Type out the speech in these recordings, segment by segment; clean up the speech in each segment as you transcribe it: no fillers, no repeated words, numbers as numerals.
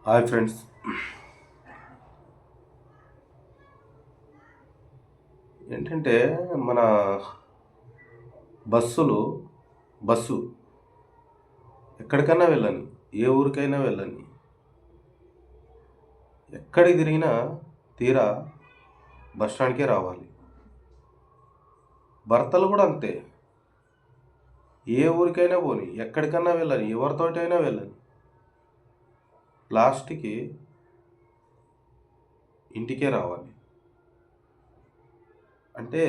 Hi friends. ఏంటంటే మన bus ఎక్కడికైనా వెళ్ళని, ఏ ఊరికైనా వెళ్ళని, ఎక్కడికి తిరిగినా తీరా బస్ స్టాండ్కే రావాలి. భర్తలు కూడా అంతే. ఏ ఊరికైనా పోని, ఎక్కడికన్నా వెళ్ళని, ఎవరితోటైనా వెళ్ళని, లాస్ట్కి ఇంటికే రావాలి. అంటే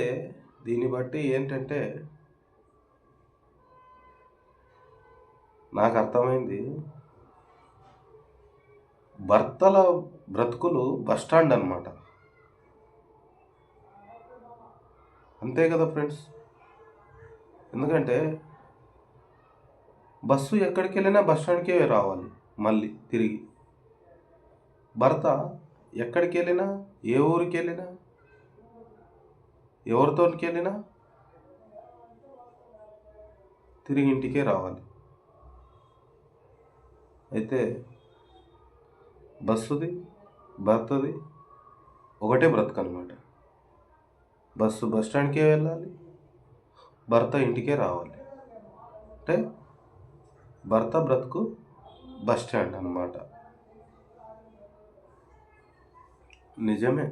దీన్ని బట్టి ఏంటంటే నాకు అర్థమైంది, భర్తల బ్రతుకులు బస్ స్టాండ్ అనమాట. అంతే కదా ఫ్రెండ్స్. ఎందుకంటే బస్సు ఎక్కడికి వెళ్ళినా బస్ స్టాండ్కే రావాలి. మళ్ళీ తిరిగి భర్త ఎక్కడికి వెళ్ళినా, ఏ ఊరికి వెళ్ళినా, ఎవరితోనికి వెళ్ళినా తిరిగి ఇంటికే రావాలి. అయితే బస్సుది భర్తది ఒకటే బ్రతుకు అనమాట. బస్సు బస్ స్టాండ్కే వెళ్ళాలి, భర్త ఇంటికే రావాలి. అంటే భర్త బ్రతుకు బస్ స్టాండ్ అన్నమాట. నిజమే.